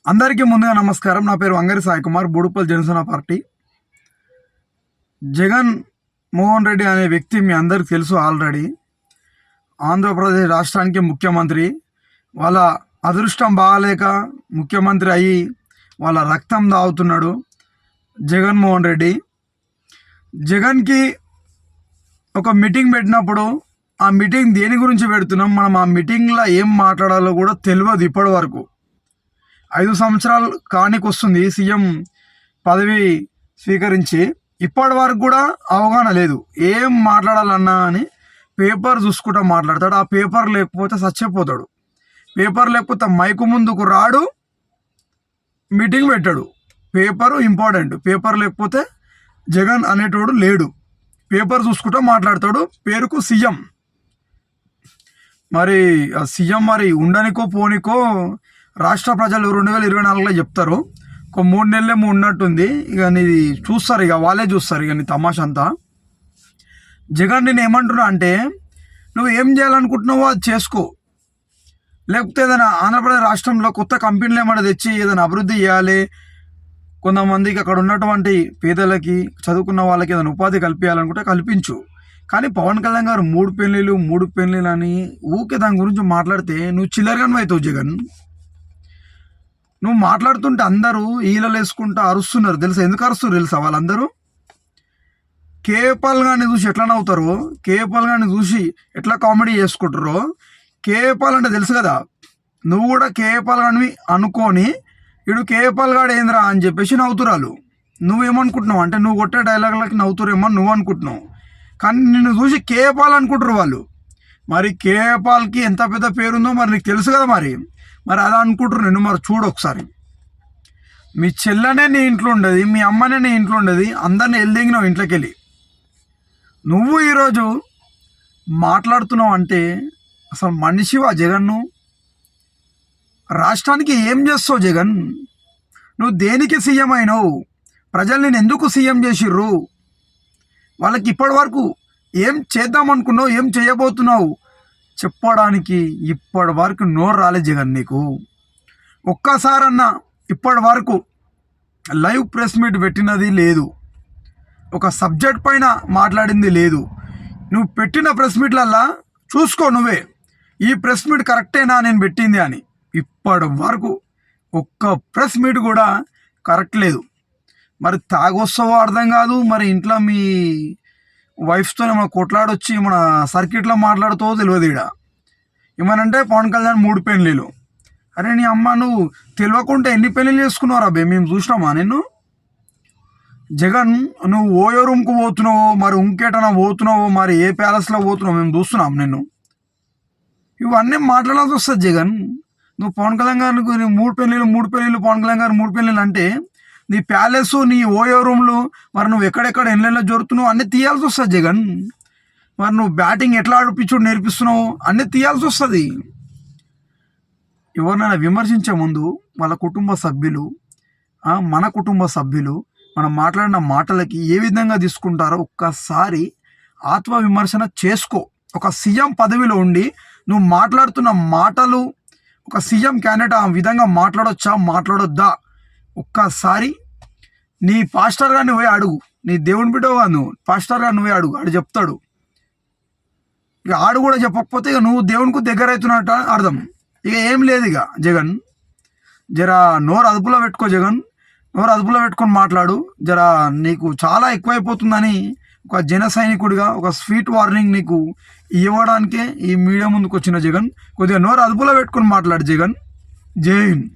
అందరికీ ముందుగా నమస్కారం. నా పేరు వంగరి సాయి కుమార్, బూడుపల్లి జనసేన పార్టీ. జగన్ మోహన్ రెడ్డి అనే వ్యక్తి మీ అందరికీ తెలుసు ఆల్రెడీ. ఆంధ్రప్రదేశ్ రాష్ట్రానికి ముఖ్యమంత్రి. వాళ్ళ అదృష్టం బాగాలేక ముఖ్యమంత్రి అయ్యి వాళ్ళ రక్తం దాగుతున్నాడు జగన్మోహన్ రెడ్డి. జగన్కి ఒక మీటింగ్ పెట్టినప్పుడు ఆ మీటింగ్ దేని గురించి పెడుతున్నాం, మనం ఆ మీటింగ్లో ఏం మాట్లాడాలో కూడా తెలియదు. ఇప్పటి వరకు 5 సంవత్సరాలు కానికొస్తుంది సీఎం పదవి స్వీకరించి. ఇప్పటి వరకు కూడా అవగాహన లేదు. ఏం మాట్లాడాలన్నా అని పేపర్ చూసుకుంటూ మాట్లాడతాడు. ఆ పేపర్ లేకపోతే చచ్చిపోతాడు. పేపర్ లేకపోతే మైకు ముందుకు రాడు, మీటింగ్ పెట్టాడు. Paper important. పేపర్ లేకపోతే జగన్ అనేటోడు లేడు. పేపర్ చూసుకుంటూ మాట్లాడతాడు. పేరుకు సీఎం. మరి ఆ సీఎం మరి ఉండనికో పోనికో రాష్ట్ర ప్రజలు 2024లో చెప్తారు. ఒక 3 నెలలేమో ఉన్నట్టుంది. ఇక నీది చూస్తారు, ఇక వాళ్ళే చూస్తారు ఇక నీ తమాషా అంతా. జగన్ నేను ఏమంటున్నా అంటే, నువ్వు ఏం చేయాలనుకుంటున్నావో అది చేసుకో. లేకపోతే ఏదైనా ఆంధ్రప్రదేశ్ రాష్ట్రంలో కొత్త కంపెనీలు ఏమైనా తెచ్చి ఏదైనా అభివృద్ధి చేయాలి, కొంతమందికి అక్కడ ఉన్నటువంటి పేదలకి చదువుకున్న వాళ్ళకి ఏదైనా ఉపాధి కల్పించాలనుకుంటే కల్పించు. కానీ పవన్ కళ్యాణ్ గారు 3 పెళ్ళిళ్ళు అని ఊకే దాని గురించి మాట్లాడితే నువ్వు చిల్లరగాను అవుతావు జగన్. నువ్వు మాట్లాడుతుంటే అందరూ ఈలలు వేసుకుంటూ అరుస్తున్నారు తెలుసా? ఎందుకు అరుస్తున్నారు తెలుసా? వాళ్ళందరూ కేపాల్ గారిని చూసి ఎట్లా నవ్వుతారో, కేపాల్ గారిని చూసి ఎట్లా కామెడీ చేసుకుంటారో. కేపాల్ అంటే తెలుసు కదా, నువ్వు కూడా కేపాల్ గారిని అనుకొని ఇడు కేపాల్ గాడు ఏంద్రా అని చెప్పేసి నవ్వుతురాలు. నువ్వేమనుకుంటున్నావు అంటే నువ్వు కొట్టే డైలాగులకి నవ్వుతురేమో నువ్వు అనుకుంటున్నావు, కానీ నిన్ను చూసి కేపాల్ అనుకుంటారు వాళ్ళు. మరి కేపాల్కి ఎంత పెద్ద పేరుందో మరి నీకు తెలుసు కదా. మరి అలా అనుకుంటారు నిన్ను. మరి చూడు ఒకసారి, మీ చెల్లెనే నీ ఇంట్లో ఉండదు, మీ అమ్మనే నీ ఇంట్లో ఉండదు, అందరిని ఎల్దిగినావు ఇంట్లోకి వెళ్ళి. నువ్వు ఈరోజు మాట్లాడుతున్నావు అంటే అసలు మనిషివా జగన్ను? రాష్ట్రానికి ఏం చేస్తావు జగన్? నువ్వు దేనికి సీఎం అయినావు? ప్రజలు నేను ఎందుకు సీఎం చేసిర్రు? వాళ్ళకి ఇప్పటి వరకు ఏం చేద్దాం అనుకున్నావు, ఏం చేయబోతున్నావు చెప్పడానికి ఇప్పటి వరకు నోరు రాలే జగన్ నీకు. ఒక్కసారన్నా ఇప్పటి వరకు లైవ్ ప్రెస్ మీట్ పెట్టినది లేదు, ఒక సబ్జెక్ట్ పైన మాట్లాడింది లేదు. నువ్వు పెట్టిన ప్రెస్ మీట్లల్లా చూసుకో నువ్వే, ఈ ప్రెస్ మీట్ కరెక్టేనా నేను పెట్టింది అని. ఇప్పటి వరకు ఒక్క ప్రెస్ మీట్ కూడా కరెక్ట్ లేదు. మరి తాగొస్తావో అర్థం కాదు, మరి ఇంట్లో మీ వైఫ్తో మన కొట్లాడొచ్చి మన సర్కిట్లో మాట్లాడుతూ తెలియదు. ఈడ ఏమనంటే పవన్ కళ్యాణ్ 3 పెళ్ళిళ్ళు. అరే నీ అమ్మ, నువ్వు తెలియకుండా ఎన్ని పెళ్ళిళ్ళు చేసుకున్నావు అబ్బే? మేము చూసినామా నిన్ను? జగన్ నువ్వు ఓయో రూమ్కు పోతున్నావో, మరి ఇంకేటన్నా పోతున్నావో, మరి ఏ ప్యాలెస్లో పోతున్నావు మేము చూస్తున్నాం నిన్ను. ఇవన్నీ మాట్లాడాల్సి వస్తుంది జగన్. నువ్వు పవన్ కళ్యాణ్ గారికి 3 పెళ్ళిళ్ళు పవన్ కళ్యాణ్ గారు 3 పెళ్ళిళ్ళు అంటే నీ ప్యాలెస్, నీ ఓయో రూమ్లు, మరి నువ్వు ఎక్కడెక్కడ ఎన్నెల్లో జరుగుతున్నావు అన్నీ తీయాల్సి వస్తుంది జగన్. మరి నువ్వు బ్యాటింగ్ ఎట్లా ఆడిపించుడు నేర్పిస్తున్నావు అన్నీ తీయాల్సి వస్తుంది. ఎవరినైనా విమర్శించే ముందు వాళ్ళ కుటుంబ సభ్యులు, మన కుటుంబ సభ్యులు మనం మాట్లాడిన మాటలకి ఏ విధంగా తీసుకుంటారో ఒక్కసారి ఆత్మవిమర్శన చేసుకో. ఒక సీఎం పదవిలో ఉండి నువ్వు మాట్లాడుతున్న మాటలు, ఒక సీఎం క్యాండిడేట్ ఆ విధంగా మాట్లాడొచ్చా మాట్లాడొద్దా ఒక్కసారి నీ పాస్టర్ గారిని పోయి అడుగు. నీ దేవుని బిడ్డవు కాదు నువ్వు, పాస్టర్ గారిని పోయి అడుగు, ఆడు చెప్తాడు. ఇక ఆడు కూడా చెప్పకపోతే ఇక నువ్వు దేవునికి దగ్గర అవుతున్నట్టు అర్థం. ఇక ఏం లేదు ఇక జగన్. జరా నోరు అదుపులో పెట్టుకో జగన్, నోరు అదుపులో పెట్టుకొని మాట్లాడు. జరా నీకు చాలా ఎక్కువైపోతుందని ఒక జన సైనికుడిగా ఒక స్వీట్ వార్నింగ్ నీకు ఇవ్వడానికే ఈ మీడియా ముందుకు వచ్చిన జగన్. కొద్దిగా నోరు అదుపులో పెట్టుకొని మాట్లాడు జగన్. జై హింద్.